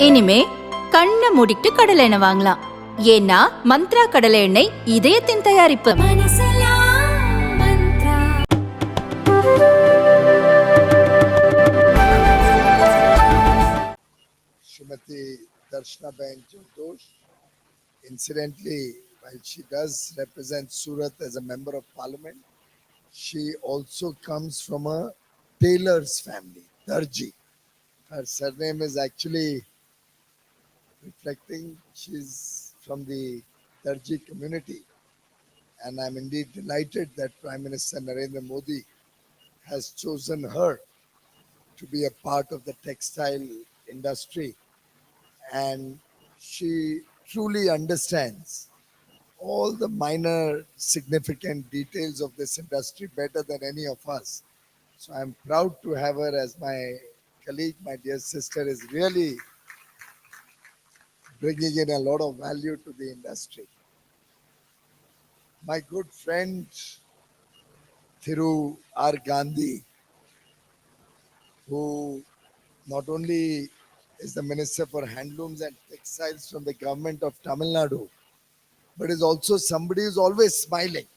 இனிமே கண்ணை மூடிட்டு கடலை எண்ணெய் வாங்கலாம். ஏன்னா மந்த்ரா கடலை எண்ணெய் இதயத்தின் தயாரிப்பு. Srimati Darshana Ben Jodosh. Incidentally, while she does represent Surat as a member of parliament, she also comes from a tailor's family, Darji. Her surname is actually reflecting she's from the Darji community. And I'm indeed delighted that Prime Minister Narendra Modi has chosen her to be a part of the textile industry. And she truly understands all the minor significant details of this industry better than any of us. So I'm proud to have her as my colleague. My dear sister is really bringing in a lot of value to the industry. My good friend Thiru R. Gandhi, who not only is the Minister for Handlooms and Textiles from the government of Tamil Nadu, but is also somebody who's always smiling.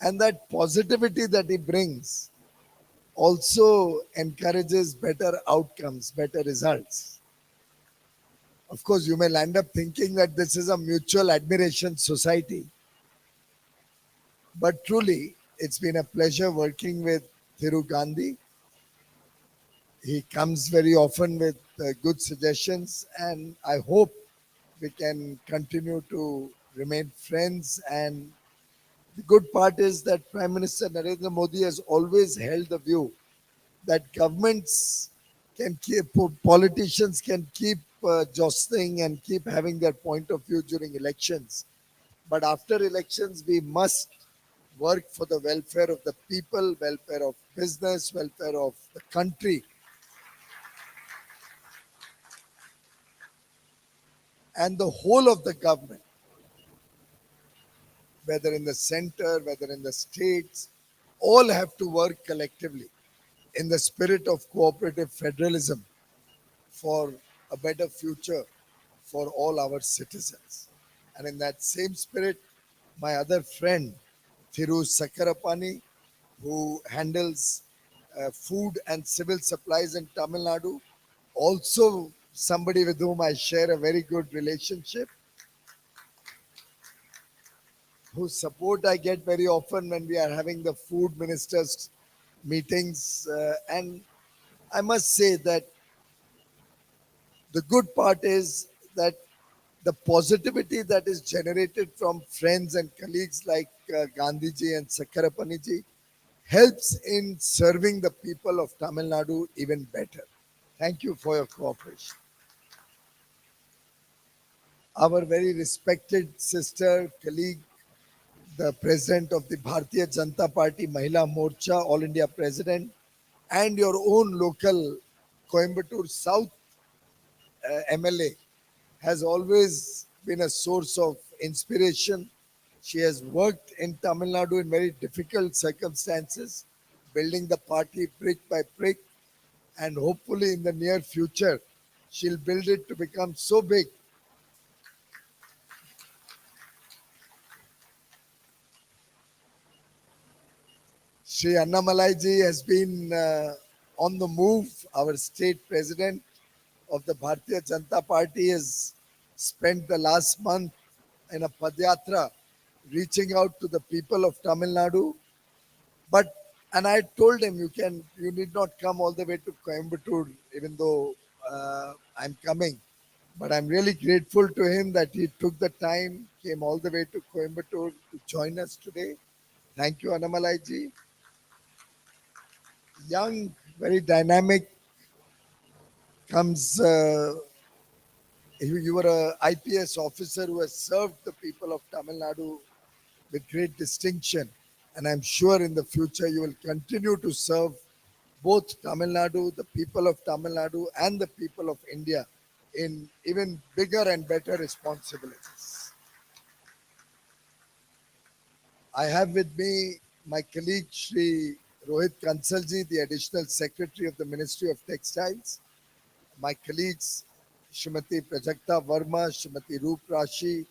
And that positivity that he brings also encourages better outcomes, better results. Of course, you may land up thinking that this is a mutual admiration society. But truly, it's been a pleasure working with Thiru Gandhi. He comes very often with good suggestions, and I hope we can continue to remain friends. And the good part is that Prime Minister Narendra Modi has always held the view that governments can keep, politicians can keep jostling and keep having their point of view during elections. But after elections, we must work for the welfare of the people, welfare of business, welfare of the country. And the whole of the government, whether in the center, whether in the states, all have to work collectively in the spirit of cooperative federalism for a better future for all our citizens. And in that same spirit, my other friend, Thiru Sakarapani, who handles food and civil supplies in Tamil Nadu, also somebody with whom I share a very good relationship, whose support I get very often when we are having the food ministers meetings. And I must say that the good part is that the positivity that is generated from friends and colleagues like Gandhiji and Sakarapaniji helps in serving the people of Tamil Nadu even better. Thank you for your cooperation. Our very respected sister, colleague, the president of the Bharatiya Janata Party Mahila Morcha, All India President, and your own local Coimbatore South MLA, has always been a source of inspiration. She has worked in Tamil Nadu in very difficult circumstances, building the party brick by brick, and hopefully in the near future, she'll build it to become so big Shri Annamalai-ji has been on the move. Our state president of the Bharatiya Janata Party has spent the last month in a Padyatra reaching out to the people of Tamil Nadu. And I told him, you need not come all the way to Coimbatore, even though I'm coming. But I'm really grateful to him that he took the time, came all the way to Coimbatore to join us today. Thank you, Annamalai-ji. Young, very dynamic, comes, you were an IPS officer who has served the people of Tamil Nadu with great distinction. And I'm sure in the future you will continue to serve both Tamil Nadu, the people of Tamil Nadu, and the people of India in even bigger and better responsibilities. I have with me my colleague Shri Rohit Kansalji, the Additional Secretary of the Ministry of Textiles, my colleagues, Srimati Prajakta Verma, Srimati Roop Rashi,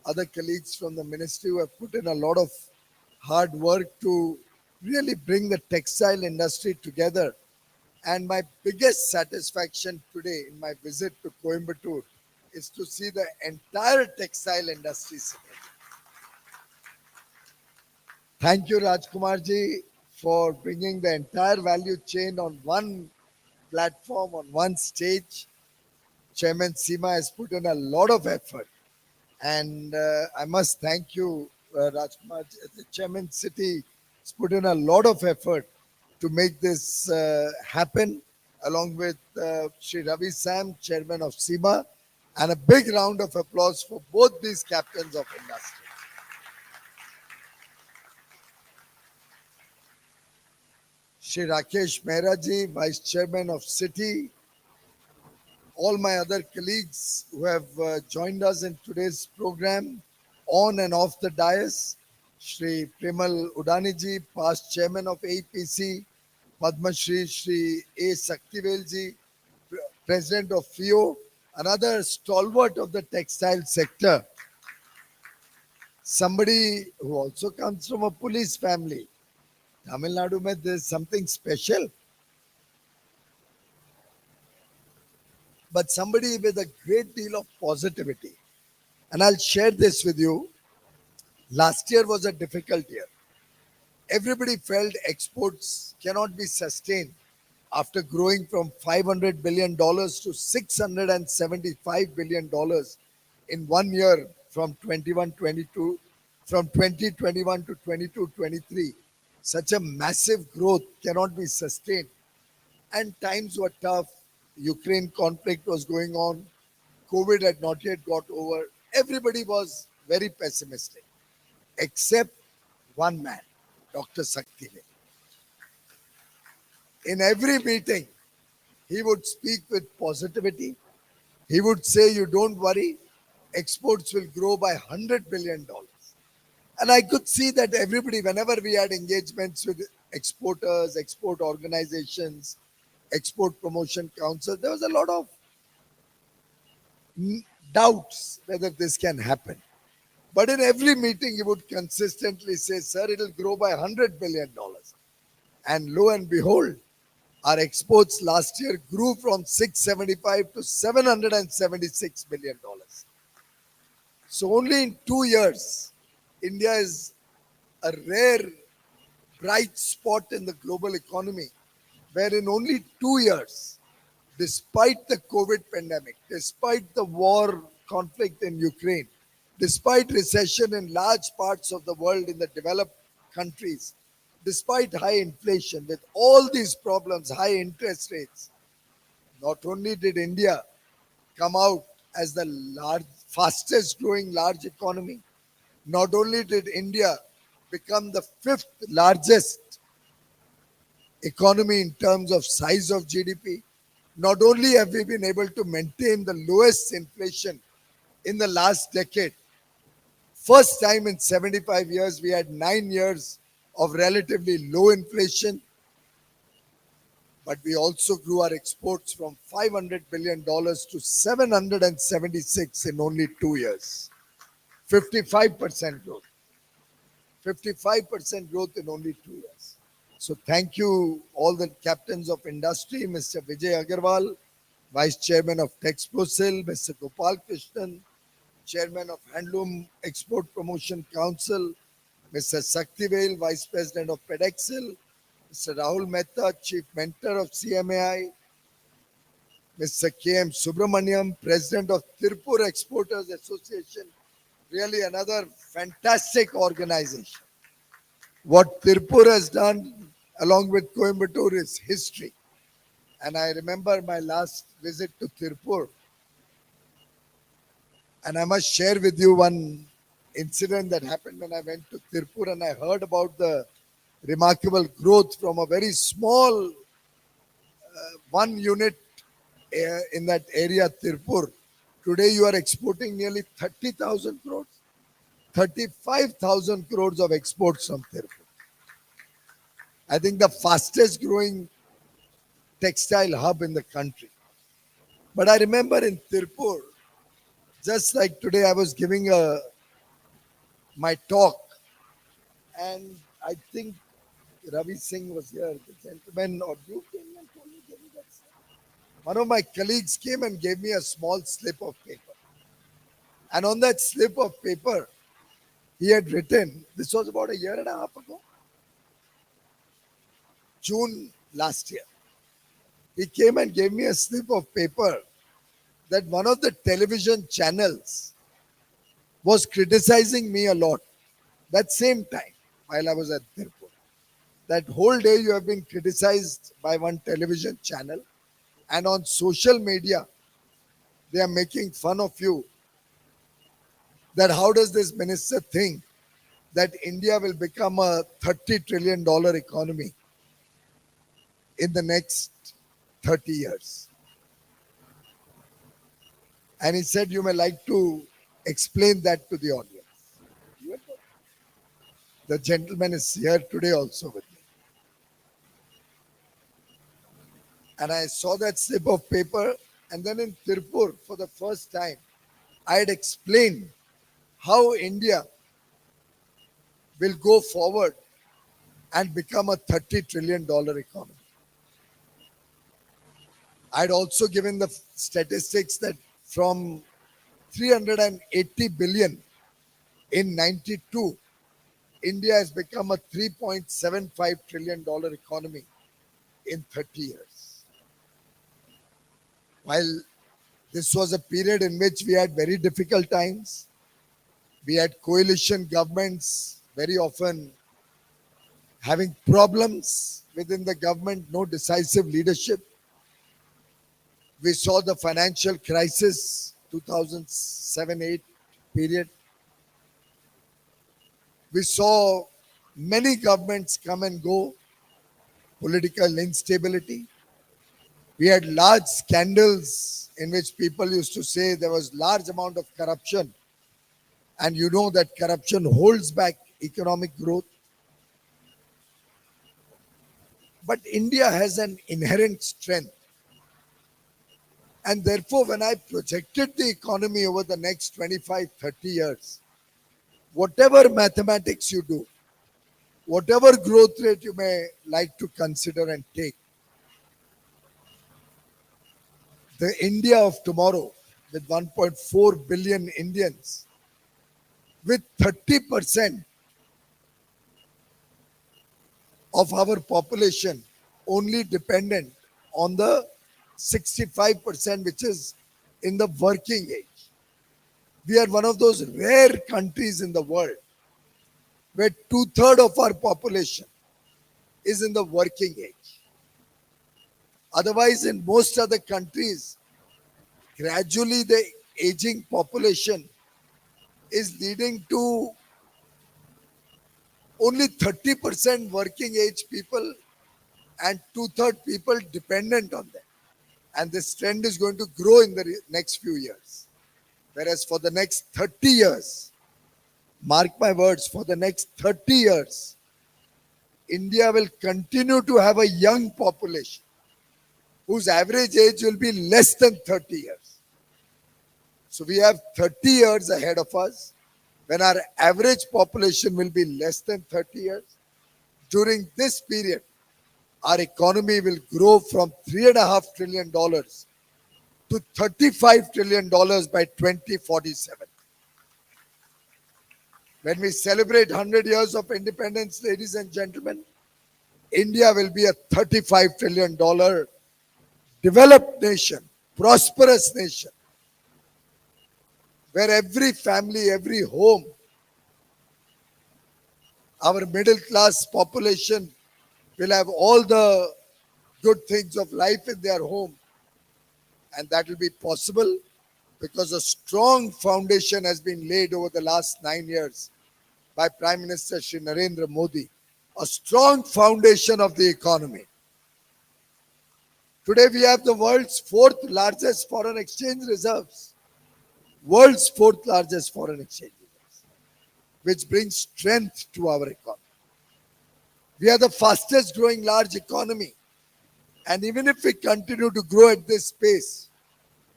other colleagues from the ministry who have put in a lot of hard work to really bring the textile industry together. And my biggest satisfaction today in my visit to Coimbatore is to see the entire textile industry sitting. Thank you, Rajkumarji, for bringing the entire value chain on one platform, on one stage. Chairman Seema has put in a lot of effort. And I must thank you, Rajkumar. The Chairman City has put in a lot of effort to make this happen, along with Sri Ravi Sam, Chairman of SEMA, and a big round of applause for both these captains of industry. Sri Rakesh Mehraji, Vice Chairman of City, all my other colleagues who have joined us in today's program, on and off the dais, Shri Premal Udaniji, past Chairman of APC, Padma Shri A. Saktivelji, President of FIO, another stalwart of the textile sector, somebody who also comes from a police family. Tamil Nadu mein there's something special. But somebody with a great deal of positivity. And I'll share this with you. Last year was a difficult year. Everybody felt exports cannot be sustained after growing from $500 billion to $675 billion in 1 year from 2021 to 22-23. Such a massive growth cannot be sustained. And times were tough. Ukraine conflict was going on. COVID had not yet got over. Everybody was very pessimistic, except one man, Dr. Saktivel. In every meeting, he would speak with positivity. He would say, you don't worry, exports will grow by $100 billion. And I could see that everybody, whenever we had engagements with exporters, export organizations, Export Promotion Council, there was a lot of doubts whether this can happen. But in every meeting, he would consistently say, sir, it will grow by $100 billion. And lo and behold, our exports last year grew from 675 to $776 billion. So only in 2 years, India is a rare bright spot in the global economy, where in only 2 years, despite the COVID pandemic, despite the war conflict in Ukraine, despite recession in large parts of the world in the developed countries, despite high inflation, with all these problems, high interest rates, not only did India come out as the fastest growing large economy, not only did India become the 5th largest economy in terms of size of GDP, not only have we been able to maintain the lowest inflation in the last decade, first time in 75 years, we had 9 years of relatively low inflation, but we also grew our exports from $500 billion to 776 in only 2 years. 55% growth. 55% growth in only 2 years. So thank you all the captains of industry, Mr. Vijay Agarwal, Vice Chairman of Texposil, Mr. Gopal Krishnan, Chairman of Handloom Export Promotion Council, Mr. Saktivel, Vice President of Pedexil, Mr. Rahul Mehta, Chief Mentor of CMAI, Mr. K.M. Subramaniam, President of Tirupur Exporters Association, really another fantastic organization. What Tirupur has done along with Coimbatore is history. And I remember my last visit to Tirupur. And I must share with you one incident that happened when I went to Tirupur and I heard about the remarkable growth from a very small one unit in that area, Tirupur. Today you are exporting nearly 30,000 crores, 35,000 crores of exports from Tirupur. I think the fastest growing textile hub in the country. But I remember in Tirupur, just like today, I was giving my talk, and I think Ravi Singh was here, the gentleman, or you came and told me, "Gave me that slip." One of my colleagues came and gave me a small slip of paper. And on that slip of paper, he had written, this was about a year and a half ago, June last year. He came and gave me a slip of paper that one of the television channels was criticizing me a lot. That same time, while I was at Tirupur, that whole day you have been criticized by one television channel, and on social media, they are making fun of you. That how does this minister think that India will become a $30 trillion economy in the next 30 years? And he said, you may like to explain that to the audience. The gentleman is here today also with me. And I saw that slip of paper, and then in Tirupur, for the first time, I had explained how India will go forward and become a $30 trillion economy. I'd also given the statistics that from 380 billion in 92, India has become a $3.75 trillion economy in 30 years. While this was a period in which we had very difficult times, we had coalition governments very often having problems within the government, no decisive leadership. We saw the financial crisis, 2007-8 period. We saw many governments come and go, political instability. We had large scandals in which people used to say there was large amount of corruption. And you know that corruption holds back economic growth. But India has an inherent strength. And therefore, when I projected the economy over the next 25, 30 years, whatever mathematics you do, whatever growth rate you may like to consider and take, the India of tomorrow with 1.4 billion Indians, with 30% of our population only dependent on the 65% which is in the working age. We are one of those rare countries in the world where 2/3 of our population is in the working age. Otherwise, in most other countries, gradually the aging population is leading to only 30% working age people and 2/3 people dependent on them. And this trend is going to grow in the next few years. Whereas for the next 30 years, mark my words, for the next 30 years, India will continue to have a young population whose average age will be less than 30 years. So we have 30 years ahead of us when our average population will be less than 30 years. During this period, our economy will grow from $3.5 trillion to $35 trillion by 2047. When we celebrate 100 years of independence, ladies and gentlemen, India will be a $35 trillion developed nation, prosperous nation, where every family, every home, our middle class population will have all the good things of life in their home. And that will be possible because a strong foundation has been laid over the last 9 years by Prime Minister Shri Narendra Modi, a strong foundation of the economy. Today we have the world's 4th largest foreign exchange reserves. World's 4th largest foreign exchange reserves, which brings strength to our economy. We are the fastest growing large economy. And even if we continue to grow at this pace,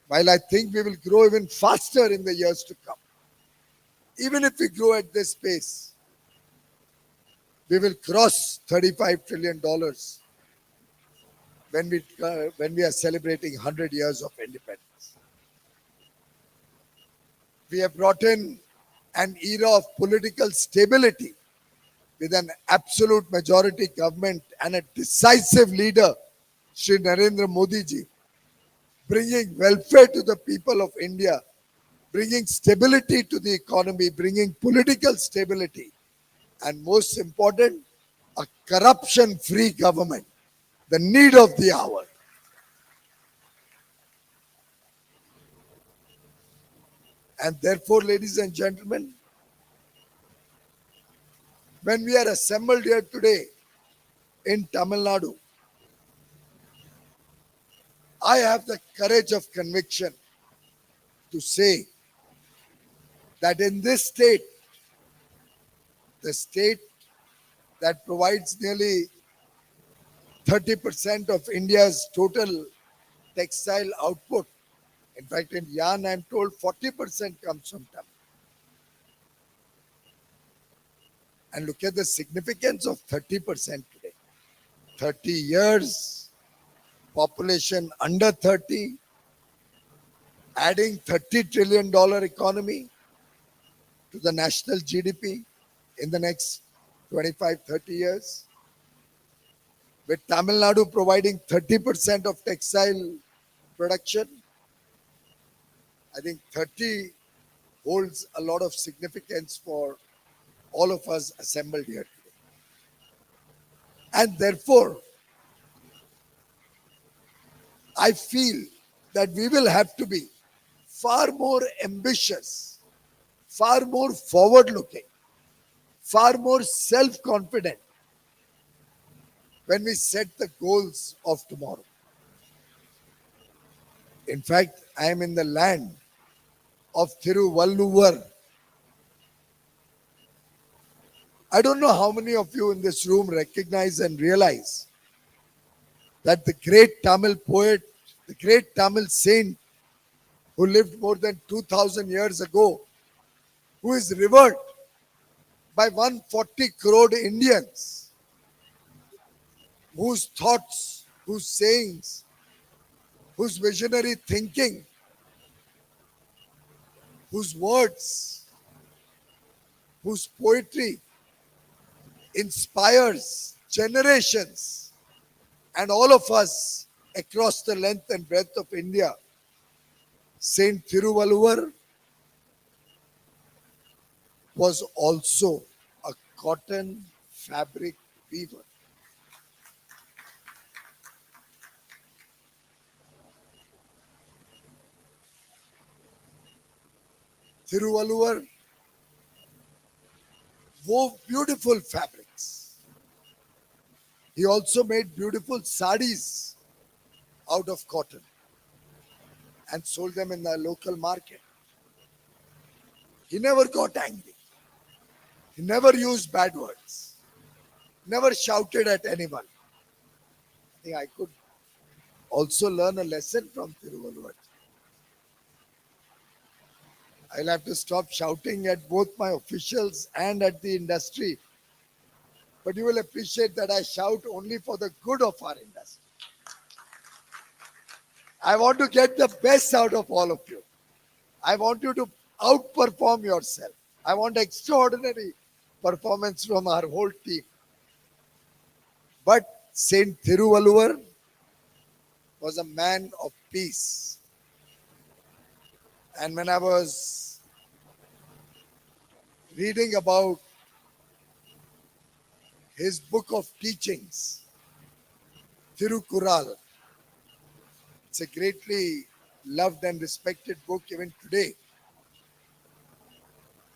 while I think we will grow even faster in the years to come, even if we grow at this pace, we will cross $35 trillion when we are celebrating 100 years of independence. We have brought in an era of political stability with an absolute majority government and a decisive leader, Shri Narendra Modi ji, bringing welfare to the people of India, bringing stability to the economy, bringing political stability, and most important, a corruption-free government, the need of the hour. And therefore, ladies and gentlemen, when we are assembled here today in Tamil Nadu, I have the courage of conviction to say that in this state, the state that provides nearly 30% of India's total textile output, in fact, in yarn, I'm told 40% comes from Tamil. And look at the significance of 30% today. 30 years, population under 30, adding $30 trillion economy to the national GDP in the next 25, 30 years. With Tamil Nadu providing 30% of textile production, I think 30 holds a lot of significance for all of us assembled here today. And therefore, I feel that we will have to be far more ambitious, far more forward-looking, far more self-confident when we set the goals of tomorrow. In fact, I am in the land of Thiruvalluvar. I don't know how many of you in this room recognize and realize that the great Tamil poet, the great Tamil saint who lived more than 2000 years ago, who is revered by 140 crore Indians, whose thoughts, whose sayings, whose visionary thinking, whose words, whose poetry inspires generations and all of us across the length and breadth of India. Saint Thiruvalluvar was also a cotton fabric weaver. Thiruvalluvar wove beautiful fabrics. He also made beautiful saris out of cotton and sold them in the local market. He never got angry. He never used bad words. Never shouted at anyone. I think I could also learn a lesson from Thiruvalluvar. I'll have to stop shouting at both my officials and at the industry. But you will appreciate that I shout only for the good of our industry. I want to get the best out of all of you. I want you to outperform yourself. I want extraordinary performance from our whole team. But Saint Thiruvalluvar was a man of peace. And when I was reading about his book of teachings, Thirukural, it's a greatly loved and respected book even today.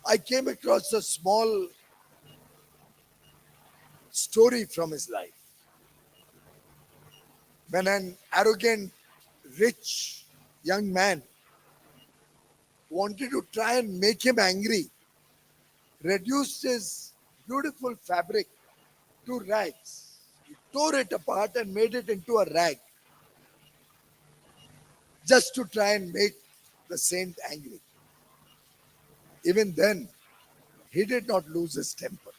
I came across a small story from his life. When an arrogant, rich young man wanted to try and make him angry, reduced his beautiful fabric to rags. He tore it apart and made it into a rag just to try and make the saint angry. Even then, he did not lose his temper.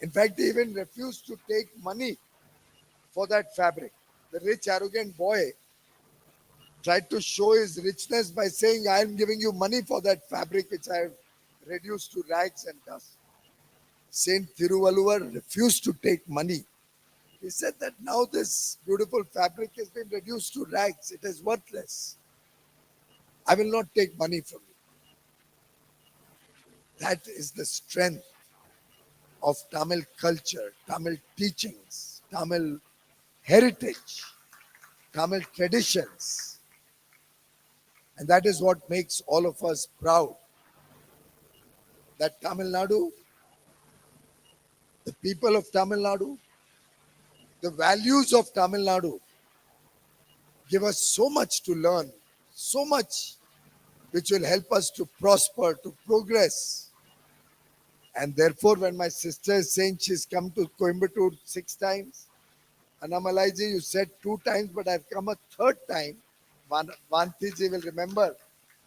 In fact, he even refused to take money for that fabric. The rich, arrogant boy tried to show his richness by saying, I am giving you money for that fabric which I have reduced to rags and dust. Saint Thiruvalluvar refused to take money. He said that now this beautiful fabric has been reduced to rags. It is worthless. I will not take money from you. That is the strength of Tamil culture, Tamil teachings, Tamil heritage, Tamil traditions. And that is what makes all of us proud. That Tamil Nadu, the people of Tamil Nadu, the values of Tamil Nadu give us so much to learn, so much which will help us to prosper, to progress. And therefore, when my sister is saying she's come to Coimbatore 6 times, Anamalaiji, you said 2 times, but I've come a 3rd time. Vantiji will remember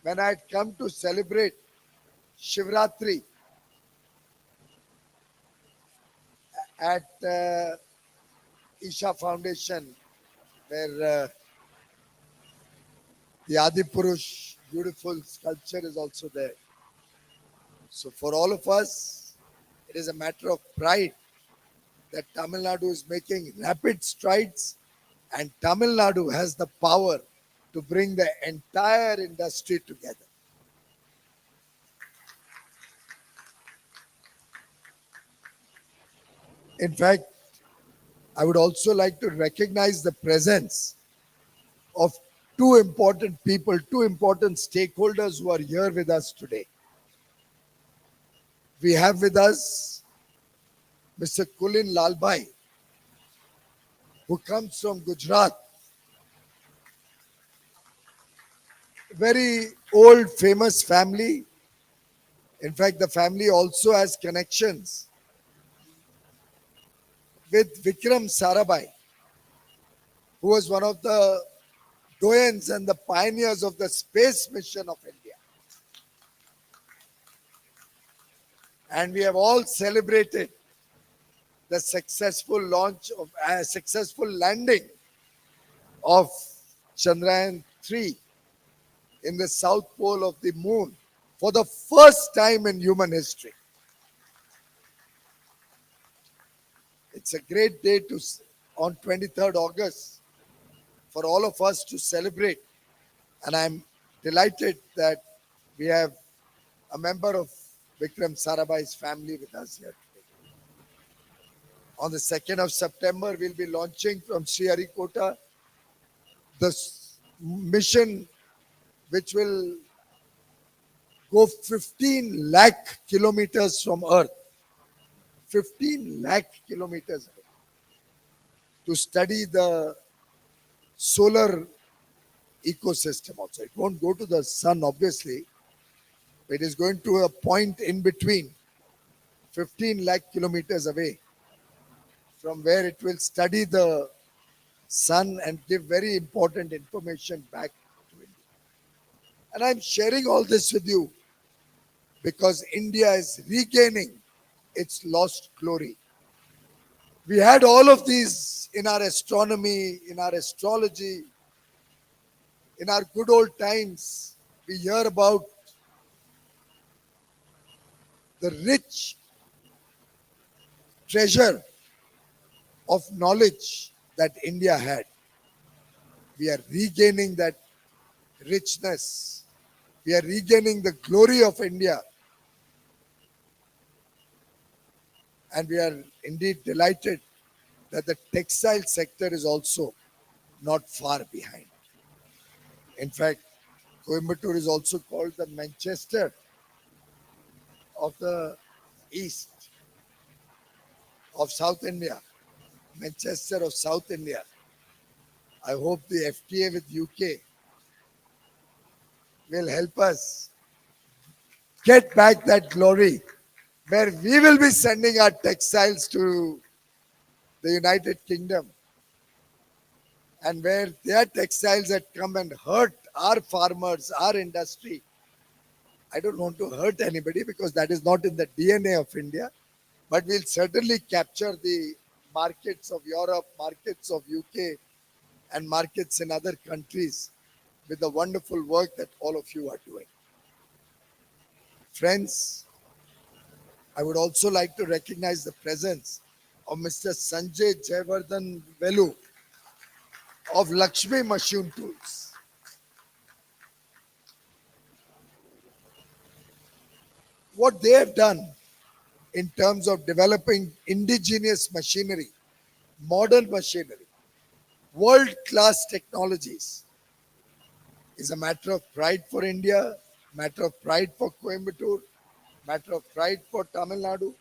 when I had come to celebrate Shivratri at Isha Foundation, where the Adipurush beautiful sculpture is also there. So for all of us, it is a matter of pride that Tamil Nadu is making rapid strides, and Tamil Nadu has the power to bring the entire industry together. In fact, I would also like to recognize the presence of 2 important people, 2 important stakeholders who are here with us today. We have with us Mr. Kulin Lalbhai, who comes from Gujarat. Very old, famous family. In fact, the family also has connections with Vikram Sarabhai, who was one of the doyens and the pioneers of the space mission of India. And we have all celebrated the successful launch of successful landing of Chandrayaan 3 in the south pole of the moon for the first time in human history. It's a great day on 23rd August for all of us to celebrate. And I'm delighted that we have a member of Vikram Sarabhai's family with us here today. On the 2nd of September, we'll be launching from Sriharikota the mission which will go 15 lakh kilometers from Earth. 15 lakh kilometers away to study the solar ecosystem also. It won't go to the sun, obviously. It is going to a point in between, 15 lakh kilometers away, from where it will study the sun and give very important information back to India. And I'm sharing all this with you because India is regaining its lost glory. We had all of these in our astronomy, in our astrology, in our good old times. We hear about the rich treasure of knowledge that India had. We are regaining that richness. We are regaining the glory of India. And we are indeed delighted that the textile sector is also not far behind. In fact, Coimbatore is also called the Manchester of the East, of South India. Manchester of South India. I hope the FTA with UK will help us get back that glory where we will be sending our textiles to the United Kingdom, and where their textiles had come and hurt our farmers, our industry. I don't want to hurt anybody because that is not in the DNA of India, but we'll certainly capture the markets of Europe, markets of UK, and markets in other countries with the wonderful work that all of you are doing. Friends, I would also like to recognize the presence of Mr. Sanjay Jayavardhan Velu of Lakshmi Machine Tools. What they have done in terms of developing indigenous machinery, modern machinery, world-class technologies is a matter of pride for India, matter of pride for Coimbatore, matter of pride for Tamil Nadu,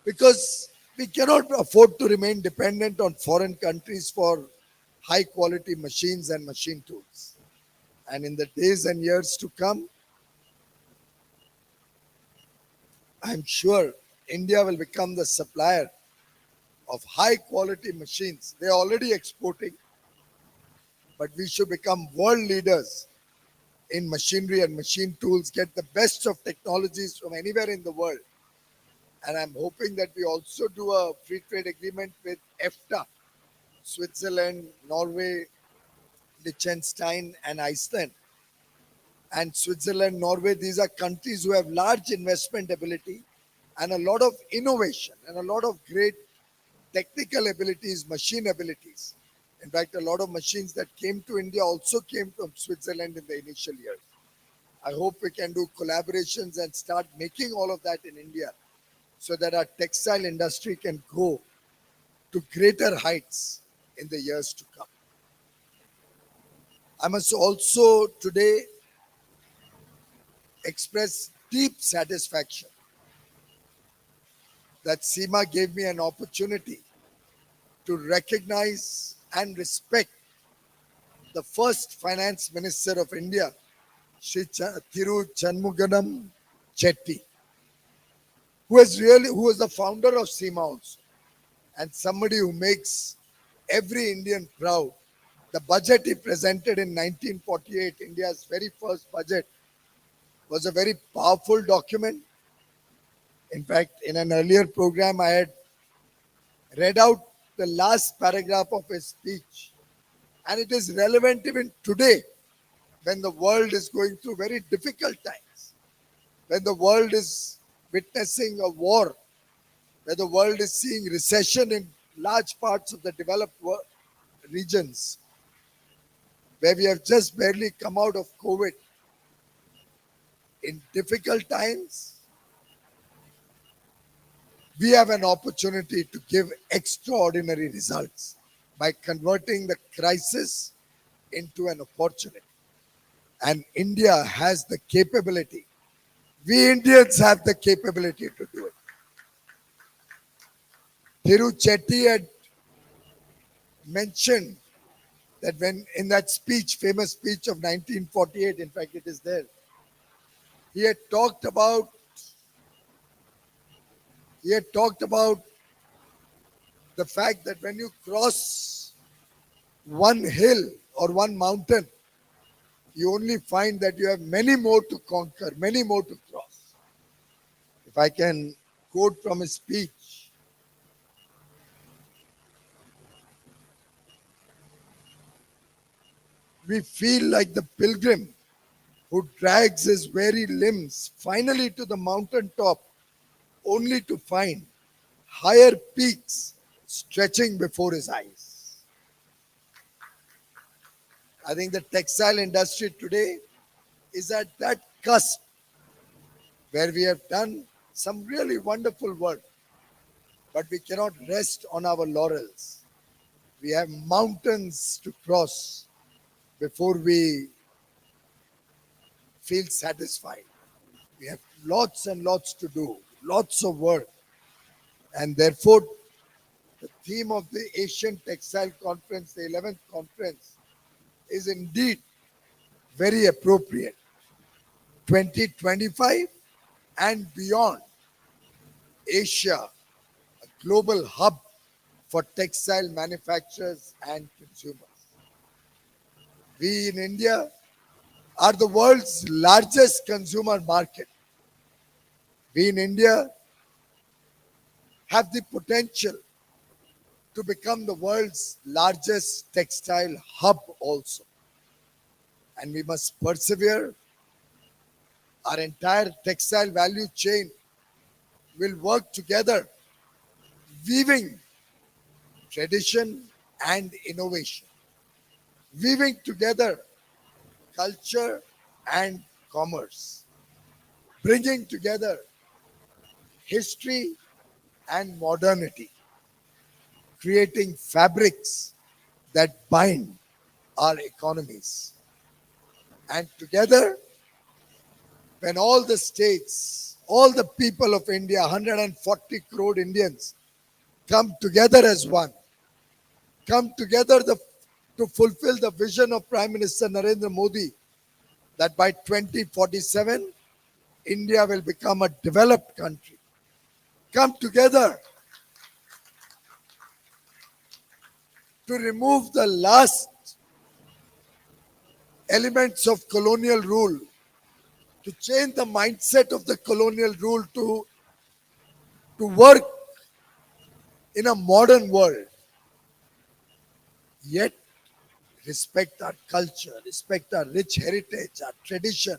because we cannot afford to remain dependent on foreign countries for high quality machines and machine tools. And in the days and years to come, I'm sure India will become the supplier of high quality machines. They're already exporting, but we should become world leaders in machinery and machine tools, get the best of technologies from anywhere in the world. And I'm hoping that we also do a free trade agreement with EFTA, Switzerland, Norway, Liechtenstein, and Iceland. And Switzerland, Norway, these are countries who have large investment ability and a lot of innovation and a lot of great technical abilities, machine abilities. In fact, a lot of machines that came to India also came from Switzerland in the initial years. I hope we can do collaborations and start making all of that in India so that our textile industry can go to greater heights in the years to come. I must also today express deep satisfaction that Seema gave me an opportunity to recognize and respect the first finance minister of India, Shri Thiru Chanmuganam Chetty, who was the founder of Seema also, and somebody who makes every Indian proud. The budget he presented in 1948, India's very first budget, was a very powerful document. In fact, in an earlier program, I had read out the last paragraph of his speech, and it is relevant even today when the world is going through very difficult times, when the world is witnessing a war, where the world is seeing recession in large parts of the developed regions, where we have just barely come out of COVID. In difficult times, we have an opportunity to give extraordinary results by converting the crisis into an opportunity. And India has the capability. We Indians have the capability to do it. Thiru Chetty had mentioned that when in that speech, famous speech of 1948, in fact it is there, he had talked about the fact that when you cross one hill or one mountain, you only find that you have many more to conquer, many more to cross. If I can quote from his speech, we feel like the pilgrim who drags his weary limbs finally to the mountain top, only to find higher peaks stretching before his eyes. I think the textile industry today is at that cusp where we have done some really wonderful work, but we cannot rest on our laurels. We have mountains to cross before we feel satisfied. We have lots and lots to do, lots of work. And therefore, the theme of the Asian Textile Conference, the 11th conference, is indeed very appropriate. 2025 and beyond, Asia, a global hub for textile manufacturers and consumers. We in India are the world's largest consumer market. We in India have the potential to become the world's largest textile hub also. And we must persevere. Our entire textile value chain will work together, weaving tradition and innovation, weaving together culture and commerce, bringing together history and modernity, creating fabrics that bind our economies. And together, when all the states, all the people of India, 140 crore Indians, come together as one, come together to fulfill the vision of Prime Minister Narendra Modi that by 2047, India will become a developed country. Come together to remove the last elements of colonial rule, to change the mindset of the colonial rule to work in a modern world, yet respect our culture, respect our rich heritage, our tradition,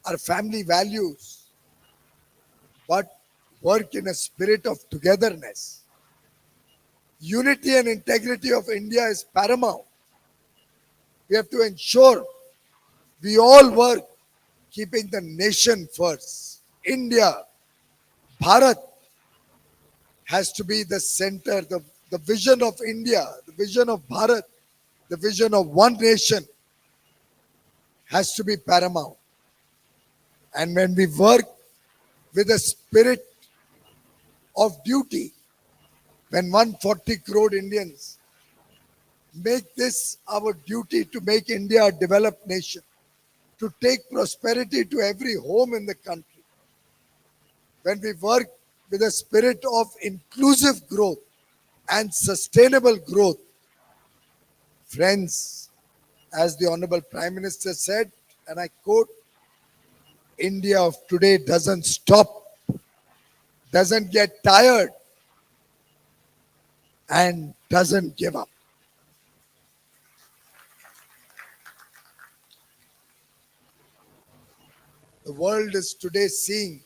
our family values, but work in a spirit of togetherness. Unity and integrity of India is paramount. We have to ensure we all work keeping the nation first. India, Bharat has to be the center, the vision of India, the vision of Bharat, the vision of one nation has to be paramount. And when we work with a spirit of duty, when 140 crore Indians make this our duty to make India a developed nation, to take prosperity to every home in the country, when we work with a spirit of inclusive growth and sustainable growth, friends, as the Honorable Prime Minister said, and I quote, India of today doesn't stop, doesn't get tired, and doesn't give up. The world is today seeing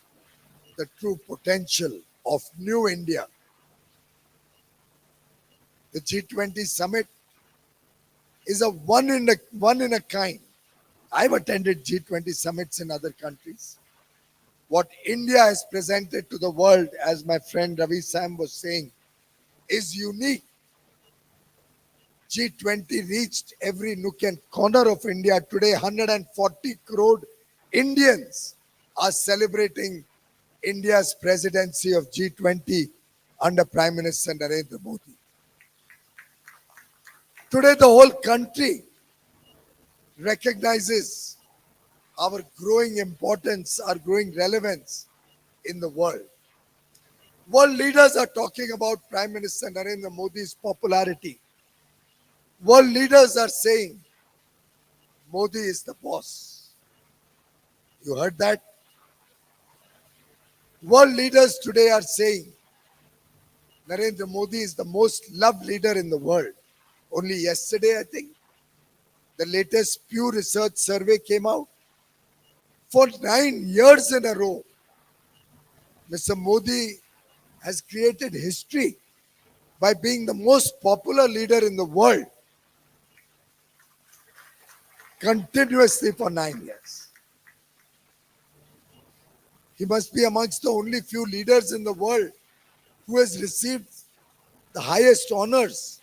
the true potential of new India. The G20 summit is a one in a kind. I've attended G20 summits in other countries. What India has presented to the world, as my friend Ravi Sam was saying, is unique. G20 reached every nook and corner of India. Today, 140 crore Indians are celebrating India's presidency of G20 under Prime Minister Narendra Modi. Today, the whole country recognizes our growing importance, our growing relevance in the world. World leaders are talking about Prime Minister Narendra Modi's popularity. World leaders are saying Modi is the boss. You heard that? World leaders today are saying Narendra Modi is the most loved leader in the world. Only yesterday, I think, the latest Pew Research survey came out. For 9 years in a row, Mr. Modi has created history by being the most popular leader in the world continuously for 9 years. He must be amongst the only few leaders in the world who has received the highest honors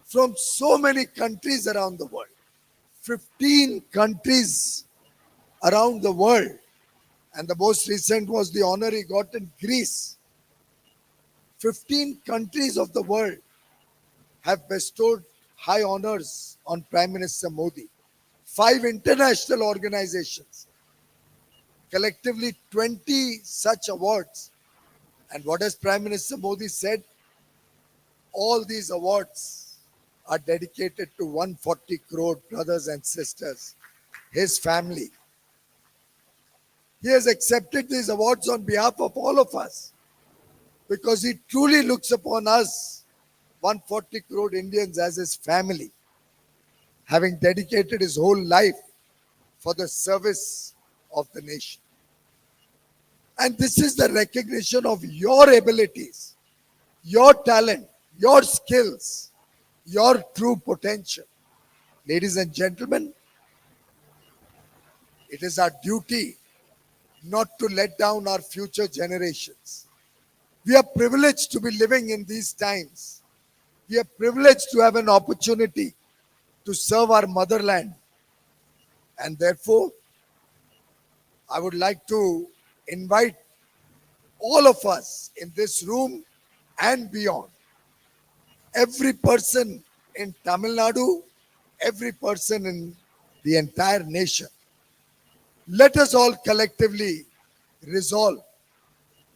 from so many countries around the world. 15 countries around the world. And the most recent was the honor he got in Greece. 15 countries of the world have bestowed high honors on Prime Minister Modi. 5 international organizations, collectively 20 such awards And what has Prime Minister Modi said? All these awards are dedicated to 140 crore brothers and sisters, his family. He has accepted these awards on behalf of all of us because he truly looks upon us, 140 crore Indians, as his family, having dedicated his whole life for the service of the nation. And this is the recognition of your abilities, your talent, your skills, your true potential. Ladies and gentlemen, it is our duty not to let down our future generations. We are privileged to be living in these times. We are privileged to have an opportunity to serve our motherland. And therefore, I would like to invite all of us in this room and beyond, every person in Tamil Nadu, every person in the entire nation. Let us all collectively resolve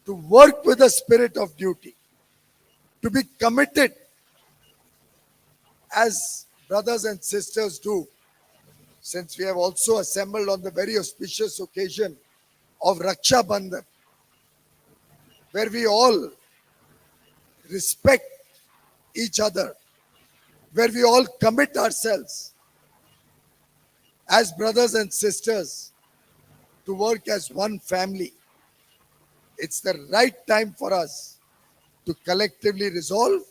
to work with a spirit of duty, to be committed as brothers and sisters do, since we have also assembled on the very auspicious occasion of Raksha Bandhan, where we all respect each other, where we all commit ourselves as brothers and sisters to work as one family. It's the right time for us to collectively resolve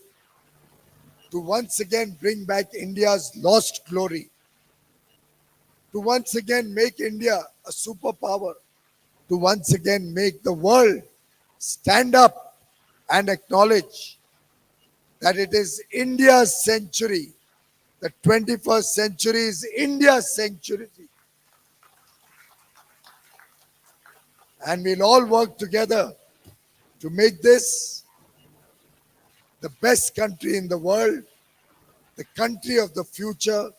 to once again bring back India's lost glory, to once again make India a superpower, to once again make the world stand up and acknowledge that it is India's century. The 21st century is India's century. And we'll all work together to make this the best country in the world, the country of the future,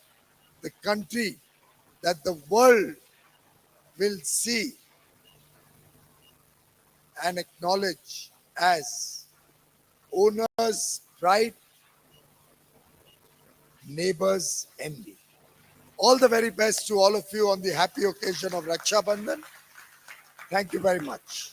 the country that the world will see and acknowledge as owner's pride, neighbor's envy. All the very best to all of you on the happy occasion of Raksha Bandhan. Thank you very much.